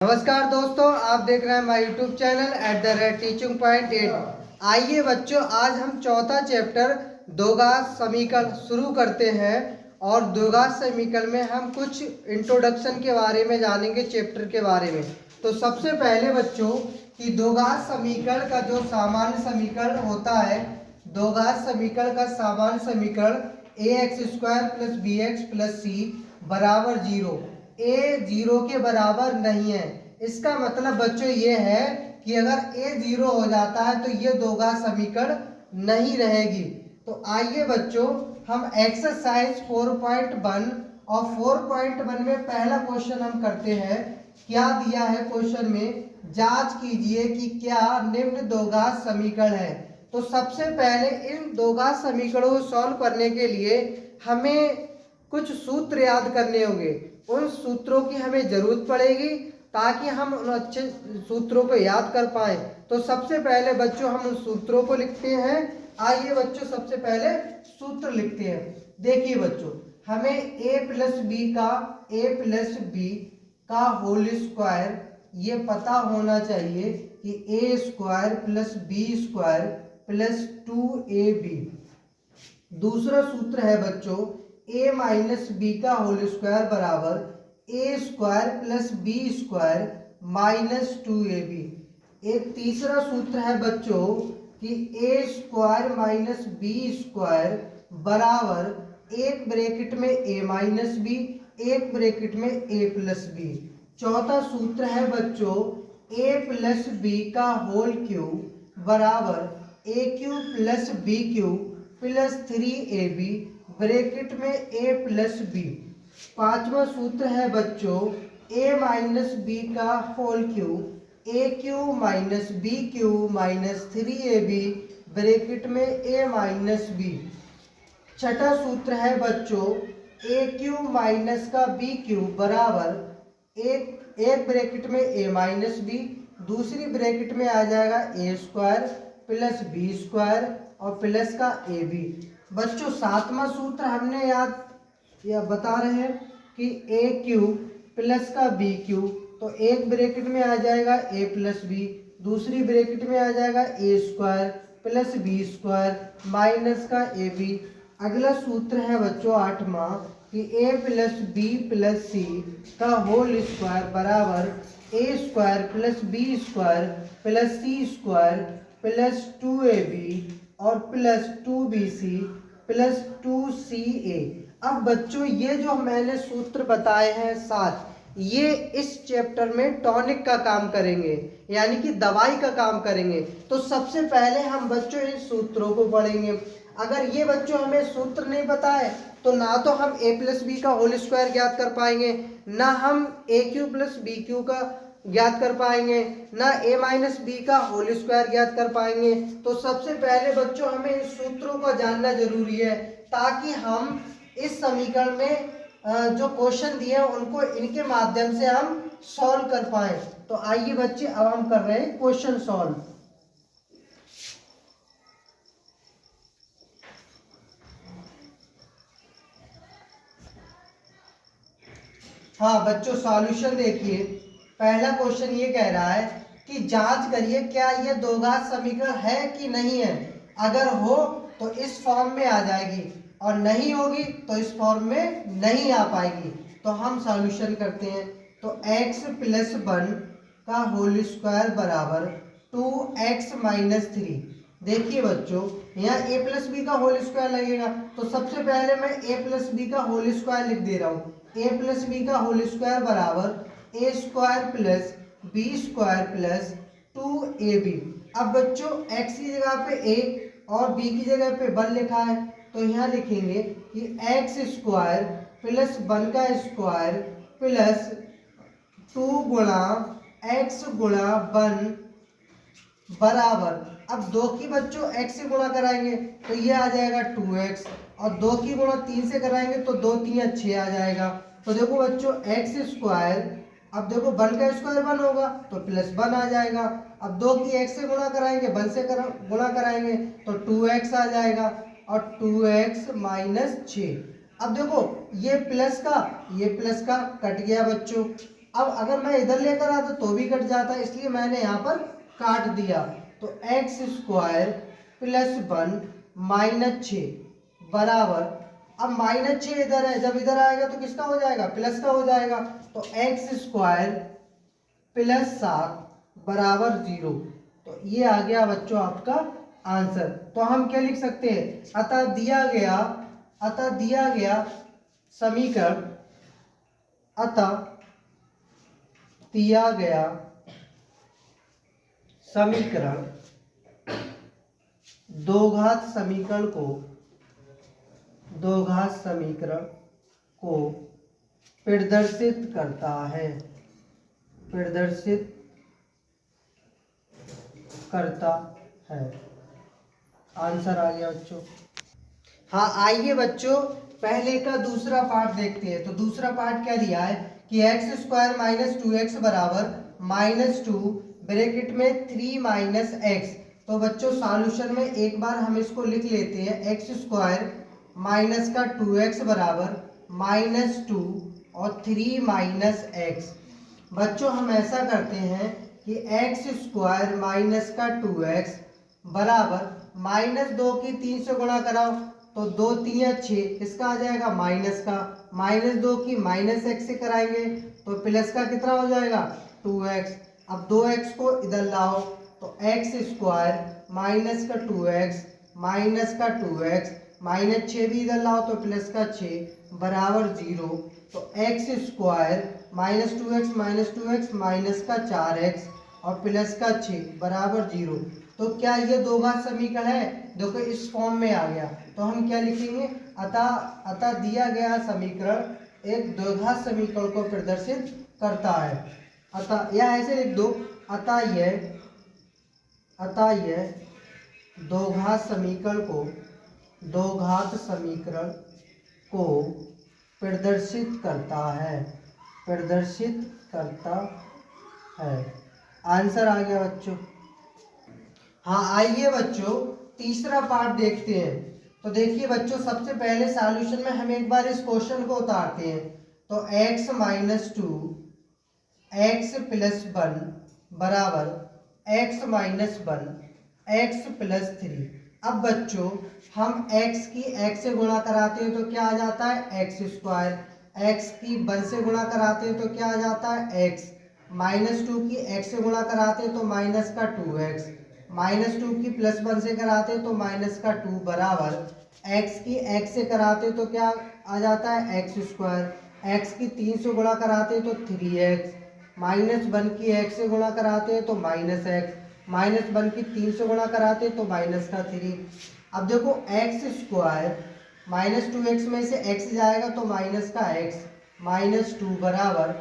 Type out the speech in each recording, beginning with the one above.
नमस्कार दोस्तों, आप देख रहे हैं माय यूट्यूब चैनल @teaching.8। आइए बच्चों, आज हम चौथा चैप्टर द्विघात समीकरण शुरू करते हैं। और द्विघात समीकरण में हम कुछ इंट्रोडक्शन के बारे में जानेंगे, चैप्टर के बारे में। तो सबसे पहले बच्चों कि द्विघात समीकरण का जो सामान्य समीकरण होता है, द्विघात समीकरण का सामान्य समीकरण ax² + bx + c बराबर 0। a 0 के बराबर नहीं है। इसका मतलब बच्चों ये है कि अगर a 0 हो जाता है तो ये द्विघात समीकरण नहीं रहेगी। तो आइए बच्चों, हम एक्सरसाइज 4.1 और 4.1 में पहला क्वेश्चन हम करते हैं। क्या दिया है क्वेश्चन में? जांच कीजिए कि क्या निम्न द्विघात समीकरण है। तो सबसे पहले इन द्विघात समीकरणों को सॉल्व करने के लिए हमें कुछ सूत्र याद करने होंगे। उन सूत्रों की हमें जरूरत पड़ेगी ताकि हम उन अच्छे सूत्रों को याद कर पाए। तो सबसे पहले बच्चों हम उन सूत्रों को लिखते हैं। आइए बच्चों, सबसे पहले सूत्र लिखते हैं। देखिए बच्चों, हमें a+b का होल स्क्वायर ये पता होना चाहिए कि a² + b² + 2ab। दूसरा सूत्र है बच्चों a - b का होल स्क्वायर बराबर a² + b² - 2ab। एक तीसरा सूत्र है बच्चों कि a² - b² बराबर एक ब्रैकेट में a - b, एक ब्रैकेट में a + b। चौथा सूत्र है बच्चों a + b का होल क्यूब बराबर a³ + b³ + 3ab ब्रैकेट में a + b। पांचवा सूत्र है बच्चों a - b का whole cube a³ - b³ - 3ab bracket में a - b। छठा सूत्र है बच्चों a³ का b³ बराबर एक ब्रैकेट में a - b, दूसरी ब्रैकेट में आ जाएगा a² + b² और प्लस का ab। बच्चों सातवां सूत्र हमने याद बता रहे हैं कि a³ + का b³, तो एक ब्रैकेट में आ जाएगा a + b, दूसरी ब्रैकेट में आ जाएगा a² + b² - का ab। अगला सूत्र है बच्चों आठवां कि a + b + c का होल स्क्वायर बराबर a² + b² + c² + 2ab और प्लस 2bc + 2ca। अब बच्चों ये जो मैंने सूत्र बताए हैं 7, ये इस चैप्टर में टॉनिक का काम करेंगे, यानी कि दवाई का काम करेंगे। तो सबसे पहले हम बच्चों इन सूत्रों को पढ़ेंगे। अगर ये बच्चों हमें सूत्र नहीं पता है तो ना तो हम a + b का होल स्क्वायर ज्ञात कर पाएंगे, ना हम a³ + b³ का ज्ञात कर पाएंगे, ना a - b का होल स्क्वायर ज्ञात कर पाएंगे। तो सबसे पहले बच्चों हमें इन सूत्रों को जानना जरूरी है ताकि हम इस समीकरण में जो क्वेश्चन दिए हैं उनको इनके माध्यम से हम सॉल्व कर पाए। तो आइए बच्चे, अब हम कर रहे हैं क्वेश्चन सॉल्व। हाँ बच्चों, सॉल्यूशन देखिए। पहला क्वेश्चन ये कह रहा है कि जांच करिए क्या यह द्विघात समीकरण है कि नहीं है। अगर हो तो इस फॉर्म में आ जाएगी और नहीं होगी तो इस फॉर्म में नहीं आ पाएगी। तो हम सॉल्यूशन करते हैं। तो x + 1 का होल स्क्वायर बराबर 2x - 3। देखिए बच्चों, यहाँ a + b का होल स्क्वायर लगेगा, तो सबसे पहले मैं a + b का होल स्क्वायर लिख दे रहा हूँ। a + b का होल स्क्वायर बराबर a² + b² + 2ab। अब बच्चों x की जगह पे a और b की जगह पे 1 लिखा है, तो यहाँ लिखेंगे कि x² + 1 का स्क्वायर प्लस 2 × x × 1 बराबर। अब 2 की बच्चों x से गुणा कराएंगे तो ये आ जाएगा 2x, और 2 की गुणा 3 से कराएंगे तो 2 × 3 = 6 आ जाएगा। तो देखो बच्चों x², अब देखो 1 का स्क्वायर 1 होगा तो +1 आ जाएगा। अब 2 की x से गुणा कराएंगे, 1 से गुणा कराएंगे तो 2x आ जाएगा, और 2x - 6। अब देखो ये प्लस का कट गया बच्चों, अब अगर मैं इधर लेकर आता तो भी कट जाता, इसलिए मैंने यहाँ पर काट दिया। तो एक्स स्क्वायर प्लस 1 माइनस 6 बराबर, अब माइनस 6 इधर है, जब इधर आएगा तो किसका हो जाएगा, प्लस का हो जाएगा। तो एक्स स्क्वायर प्लस 7 बराबर 0। तो ये आ गया बच्चों आपका आंसर। तो हम क्या लिख सकते हैं, अतः दिया गया समीकरण, अतः दिया गया समीकरण द्विघात समीकरण को प्रदर्शित करता है, आंसर आ गया बच्चों। हाँ आइए बच्चों पहले का दूसरा पार्ट देखते हैं। तो दूसरा पार्ट क्या दिया है कि एक्स स्क्वायर माइनस 2x बराबर -2 ब्रैकेट में 3 माइनस एक्स। तो बच्चों सॉल्यूशन में एक बार हम इसको लिख लेते हैं, एक्स स्क्वायर माइनस का 2x बराबर -2 और 3 माइनस एक्स। बच्चों हम ऐसा करते हैं कि एक्स स्क्वायर माइनस का 2x बराबर -2 की 3 से गुणा कराओ तो 2 3 6, इसका आ जाएगा माइनस का, -2 की माइनस एक्स से कराएंगे तो प्लस का कितना हो जाएगा 2x। अब 2x को इधर लाओ तो एक्स स्क्वायर माइनस का 2x माइनस का 2x माइनस 6 भी इधर लाओ तो प्लस का 6 बराबर 0। तो एक्स स्क्वायर -2x माइनस का 4x और प्लस का 6 बराबर 0। तो क्या ये द्विघात समीकरण है, देखो इस फॉर्म में आ गया। तो हम क्या लिखेंगे, अतः दिया गया समीकरण एक द्विघात समीकरण को प्रदर्शित करता है। अतः या ऐसे लिख दो, अतः यह द्विघात समीकरण को प्रदर्शित करता है। आंसर आ गया बच्चों। हाँ आइए बच्चों तीसरा पार्ट देखते हैं। तो देखिए बच्चों सबसे पहले सॉल्यूशन में हम एक बार इस क्वेश्चन को उतारते हैं। तो x माइनस 2 x प्लस 1 बराबर x माइनस 1 x प्लस 3। अब बच्चों हम x की x से गुणा कराते हैं तो क्या आ जाता है एक्स स्क्वायर, x की 1 से गुणा कराते हैं तो क्या आ जाता है x, -2 की x से गुणा कराते हैं तो माइनस का 2x, -2 की प्लस 1 से कराते हैं तो माइनस का 2 बराबर x की x से कराते तो क्या आ जाता है एक्स स्क्वायर, x की 3 से गुणा कराते तो 3x, -1 की x से गुणा कराते हैं तो माइनस एक्स, -1 की 3 से गुणा कराते तो माइनस का 3। अब देखो एक्स स्क्वायर -2x में से x जाएगा तो माइनस का x, -2 बराबर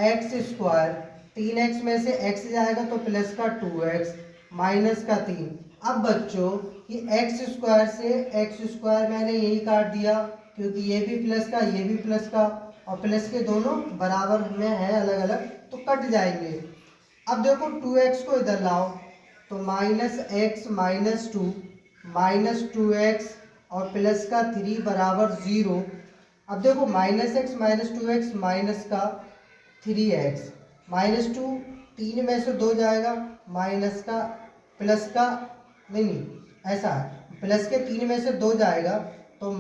एक्स स्क्वायर 3x में से x जाएगा तो प्लस का 2x माइनस का 3। अब बच्चों कि एक्स स्क्वायर से एक्स स्क्वायर मैंने यही काट दिया क्योंकि ये भी प्लस का ये भी प्लस का और प्लस के दोनों बराबर में है अलग अलग तो कट जाएंगे। अब देखो 2x को इधर लाओ तो -x -2 -2x और प्लस का 3 बराबर 0। अब देखो -x -2x माइनस का 3x, -2 3 में से 2 जाएगा, माइनस का प्लस का नहीं ऐसा है, प्लस के 3 में से 2 जाएगा तो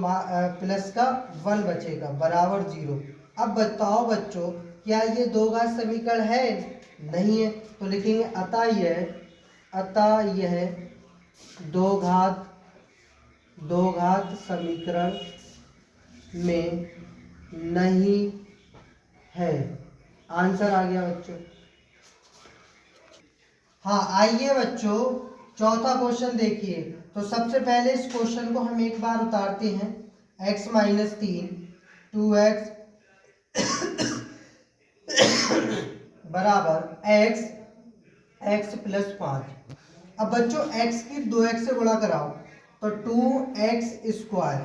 प्लस का 1 बचेगा बराबर 0। अब बताओ बच्चों क्या ये द्विघात समीकरण है, नहीं है। तो लिखेंगे अतः यह द्विघात समीकरण में नहीं है। आंसर आ गया बच्चों। हाँ आइए बच्चों चौथा क्वेश्चन देखिए। तो सबसे पहले इस क्वेश्चन को हम एक बार उतारते हैं, x माइनस 3 2x बराबर x प्लस 5। अब बच्चों x की 2x से गुणा कराओ तो 2x स्क्वायर,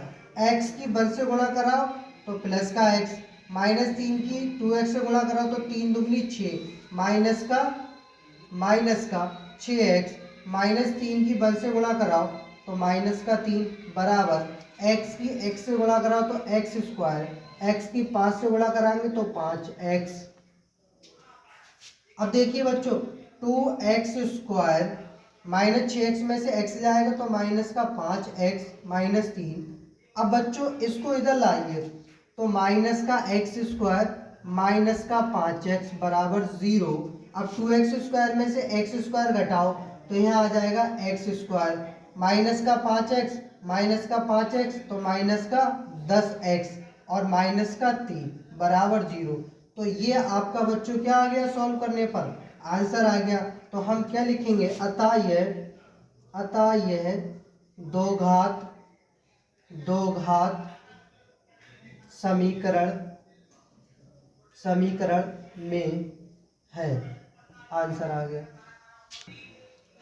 x की 1 से गुणा कराओ तो प्लस का x, -3 की 2x से गुणा कराओ तो 3 दूनी 6 माइनस का 6x, -3 की 1 से गुणा कराओ तो माइनस का 3 बराबर x की x से गुणा कराओ तो x स्क्वायर, x की 5 से गुणा कराएंगे तो 5x अब देखिए बच्चों 2x स्क्वायर माइनस 6x में से x जाएगा तो माइनस का 5x माइनस 3। अब बच्चों इसको इधर लाइए तो माइनस का x स्क्वायर माइनस का 5x बराबर 0। अब 2x स्क्वायर में से x स्क्वायर घटाओ तो यहाँ आ जाएगा x स्क्वायर माइनस का 5x माइनस का 5x तो माइनस का 10x और माइनस का 3 बराबर 0। तो ये आपका बच्चों क्या आ गया, सॉल्व करने पर आंसर आ गया। तो हम क्या लिखेंगे, अतः यह दो घात समीकरण में है। आंसर आ गया।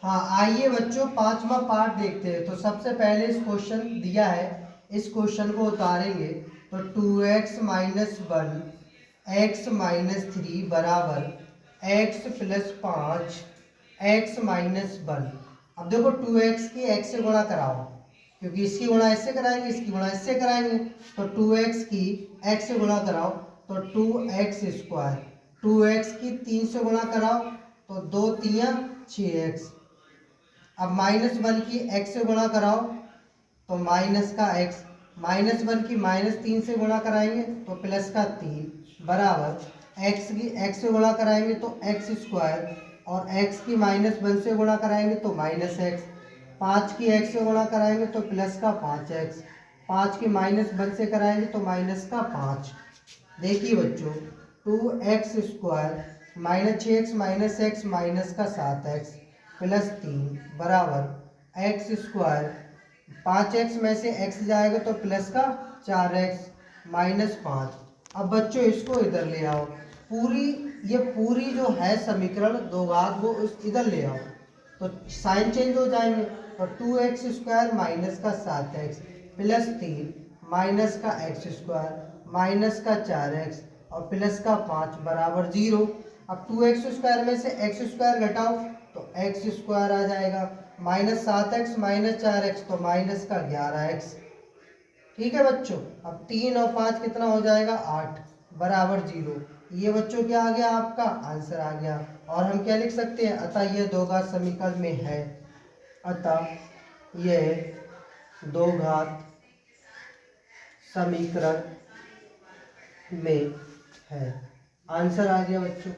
हाँ आइए बच्चों पांचवा पार्ट देखते हैं। तो सबसे पहले इस क्वेश्चन दिया है, इस क्वेश्चन को उतारेंगे तो 2x माइनस 1 x माइनस 3 बराबर x प्लस 5 x माइनस 1। अब देखो 2x की x से गुणा कराओ, क्योंकि इसकी गुणा इससे कराएंगे, इसकी गुणा इससे कराएंगे। तो 2x की x से गुणा कराओ तो 2x स्क्वायर, 2x की 3 से गुणा कराओ तो 2 3 6x। अब माइनस 1 की x से गुणा कराओ तो माइनस का x, माइनस 1 की माइनस 3 से गुणा कराएंगे तो प्लस का 3 बराबर x की x से गुणा कराएंगे तो x स्क्वायर और x की माइनस 1 से गुणा कराएंगे तो माइनस x, 5 की x से गुणा कराएंगे तो प्लस का 5x, 5 की माइनस 1 से कराएंगे तो माइनस का 5। देखिए बच्चों 2x square minus 6x minus x minus का 7x प्लस 3 बराबर x स्क्वायर, 5x में से x जाएगा तो प्लस का 4x माइनस 5। अब बच्चों इसको इधर ले आओ, ये पूरी जो है समीकरण दो घात वो इधर ले आओ तो साइन चेंज हो जाएंगे। तो 2x स्क्वायर माइनस का 7x प्लस 3 माइनस का x स्क्वायर माइनस का 4x और प्लस का 5 बराबर 0। अब 2x स्क्वायर में से x स्क्वायर घटाओ तो x स्क्वायर आ जाएगा, माइनस 7x माइनस 4x तो माइनस का 11x। ठीक है बच्चों, अब 3 और 5 कितना हो जाएगा 8 बराबर 0। ये बच्चों क्या आ गया, आपका आंसर आ गया। और हम क्या लिख सकते हैं, अतः यह दो घात समीकरण में है, अतः यह दो घात समीकरण में है। आंसर आ गया बच्चों।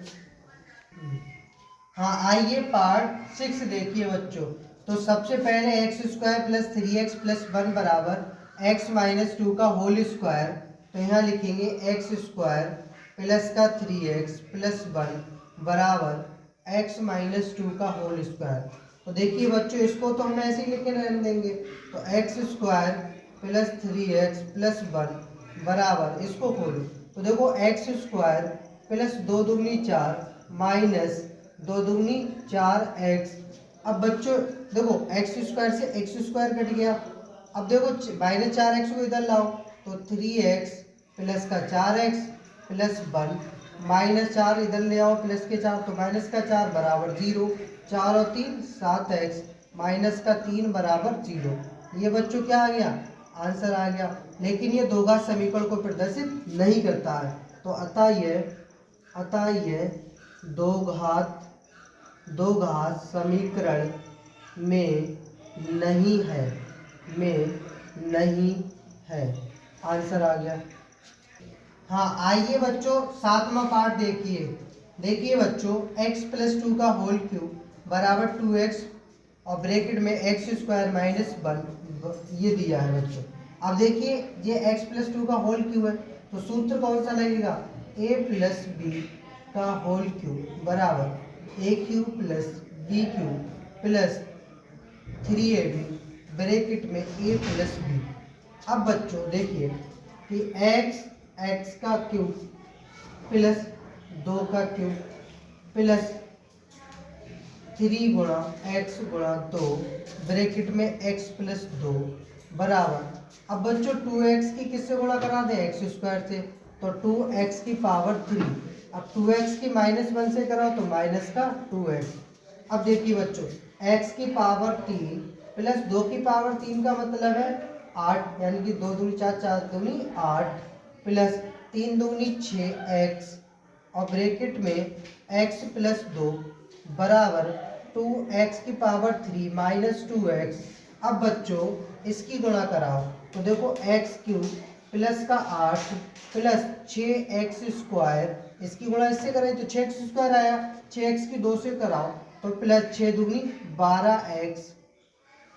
हाँ आइए पार्ट 6 देखिए बच्चों। तो सबसे पहले x square plus 3x plus 1 बराबर x माइनस 2 का होल स्क्वायर। तो यहाँ लिखेंगे एक्स स्क्वायर प्लस का 3x प्लस 1 बराबर x माइनस 2 का होल स्क्वायर। तो देखिए बच्चों इसको तो हम ऐसे ही लिखे रहने देंगे। तो x square plus 3x plus 1 बराबर, इसको खोलो तो देखो एक्स स्क्वायर प्लस 2 दूनी 4 माइनस 2 दूनी 4x। अब बच्चों देखो एक्स स्क्वायर से एक्स स्क्वायर कट गया। अब देखो माइनस 4x को इधर लाओ तो 3x प्लस का 4x प्लस 1 माइनस 4 इधर ले आओ प्लस के 4 तो माइनस का 4 बराबर 0, 4 और 3 7x माइनस का 3 बराबर 0। ये बच्चों क्या आ गया, आंसर आ गया। लेकिन ये दो घात समीकरण को प्रदर्शित नहीं करता है। तो अतः यह दो घात समीकरण में नहीं है। आंसर आ गया। हाँ आइए बच्चों सातवां पार्ट देखिए बच्चों x प्लस 2 का होल क्यूब बराबर 2x और ब्रैकेट में एक्स स्क्वायर माइनस 1 ये दिया है बच्चों। अब देखिए ये x प्लस 2 का होल क्यूब है तो सूत्र कौन सा लगेगा, a प्लस बी का होल क्यूब बराबर A cube plus B cube plus 3ab bracket में a प्लस बी। अब बच्चों देखिए कि x का क्यूब प्लस 2 का क्यूब प्लस 3 गुणा x गुणा 2 ब्रैकेट में x प्लस 2 बराबर। अब बच्चों 2x की किससे गुणा करा दें, एक्स स्क्वायर से, तो 2x की पावर 3। अब 2x की माइनस 1 से कराओ तो माइनस का 2x। अब देखिए बच्चों x की पावर 3 प्लस 2 की पावर 3 का मतलब है 8, यानी कि 2 दूनी 4 4 दूनी 8 प्लस 3 दूनी 6x और ब्रैकेट में x प्लस 2 बराबर 2x⁴ माइनस 2x। अब बच्चों इसकी गुणा कराओ तो देखो x³ प्लस का 8 प्लस 6x², इसकी गुणा इससे करें तो 6x² आया, 6x की 2 से कराओ तो प्लस 6 दूनी 12x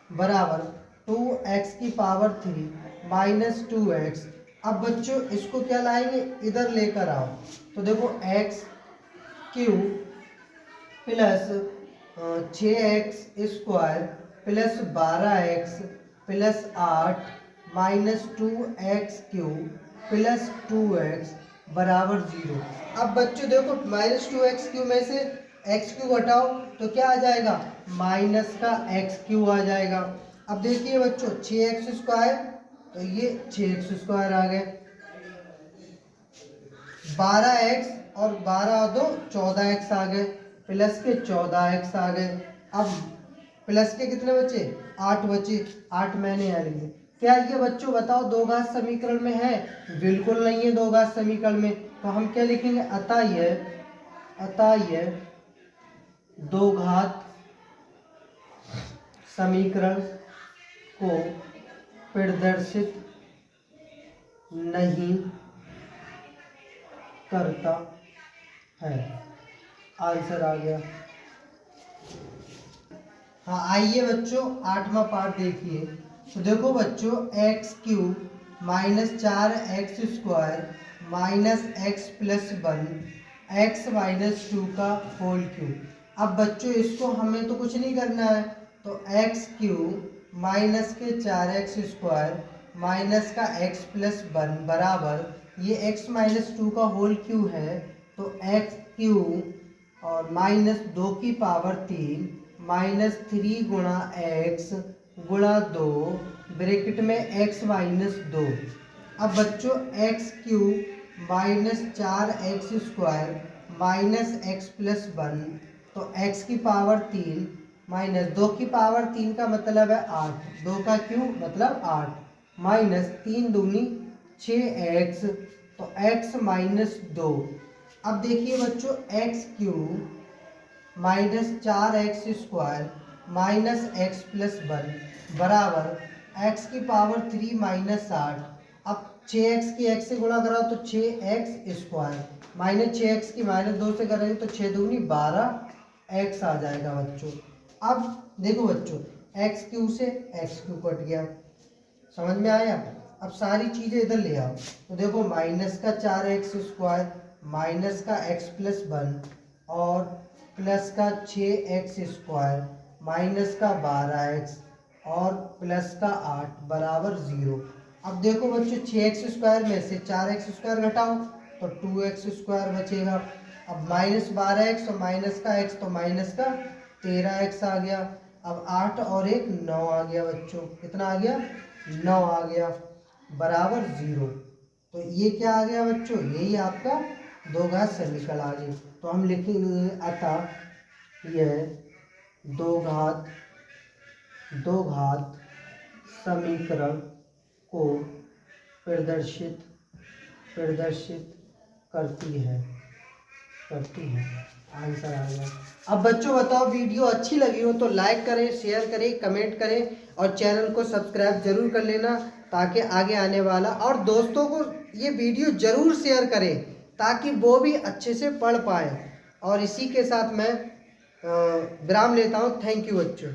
बराबर 2x⁴ माइनस 2x। अब बच्चों इसको क्या लाएंगे, इधर लेकर आओ तो देखो x³ plus 6x² plus 12x plus 8 minus 2x³ plus 2x बराबर 0। अब बच्चों देखो माइनस 2x³ में से x³ हटाओ तो क्या आ जाएगा, माइनस का x³ आ जाएगा। अब देखिए बच्चों 6x² तो ये 6x² आ गए, 12x और 12 और 2 14x आ गए, प्लस के 14x आ गए। अब प्लस के कितने बचे, 8 बचे, 8 मैंने यहाँ लिखे। क्या ये बच्चों बताओ दो घात समीकरण में है, बिल्कुल नहीं है दो घात समीकरण में। तो हम क्या लिखेंगे, अतः यह दो घात समीकरण को प्रदर्शित नहीं करता है। आंसर आ गया। हाँ आइए बच्चों 8वां पार्ट देखिए। तो देखो बच्चों x³ minus 4x² minus x plus 1 x minus 2 का होल क्यूब। अब बच्चों इसको हमें तो कुछ नहीं करना है, तो x³ माइनस के 4x² माइनस का x प्लस 1 बराबर ये x माइनस 2 का होल क्यूब है, तो x³ और माइनस 2⁵ माइनस 3 गुणा x गुणा 2 ब्रैकेट में x माइनस 2। अब बच्चों x³ minus 4x² minus x plus 1, तो x⁵ माइनस 2⁵ का मतलब है 8, 2 का क्यूब मतलब 8 माइनस 3 दूनी 6x, तो x माइनस 2। अब देखिए बच्चों x³ minus 4x² minus x plus 1 बराबर x⁵ माइनस 8। अब 6x की x से गुणा कराओ तो 6x² माइनस 6x की माइनस 2 से करेंगे तो 6 दूनी 12x आ जाएगा बच्चों। अब देखो बच्चों x³ से x³ कट गया, समझ में आया। अब सारी चीजें इधर ले आओ तो देखो माइनस का 4x² माइनस का x प्लस 1 और प्लस का 6x² माइनस का 12x और प्लस का 8 बराबर 0। अब देखो बच्चों 6x² में से 4x² घटाओ तो 2x² बचेगा। अब माइनस 12x और माइनस का x तो माइनस का 13x आ गया। अब 8 और 1 9 आ गया बच्चों, कितना आ गया, 9 आ गया बराबर 0। तो ये क्या आ गया बच्चों, यही आपका दो घात समीकरण आ गई। तो हम लिखेंगे अतः यह दो घात समीकरण को प्रदर्शित करती है। आंसर आ गया। अब बच्चों बताओ वीडियो अच्छी लगी हो तो लाइक करें, शेयर करें, कमेंट करें और चैनल को सब्सक्राइब जरूर कर लेना ताकि आगे आने वाला, और दोस्तों को ये वीडियो जरूर शेयर करें ताकि वो भी अच्छे से पढ़ पाए। और इसी के साथ मैं विराम लेता हूँ। थैंक यू बच्चों।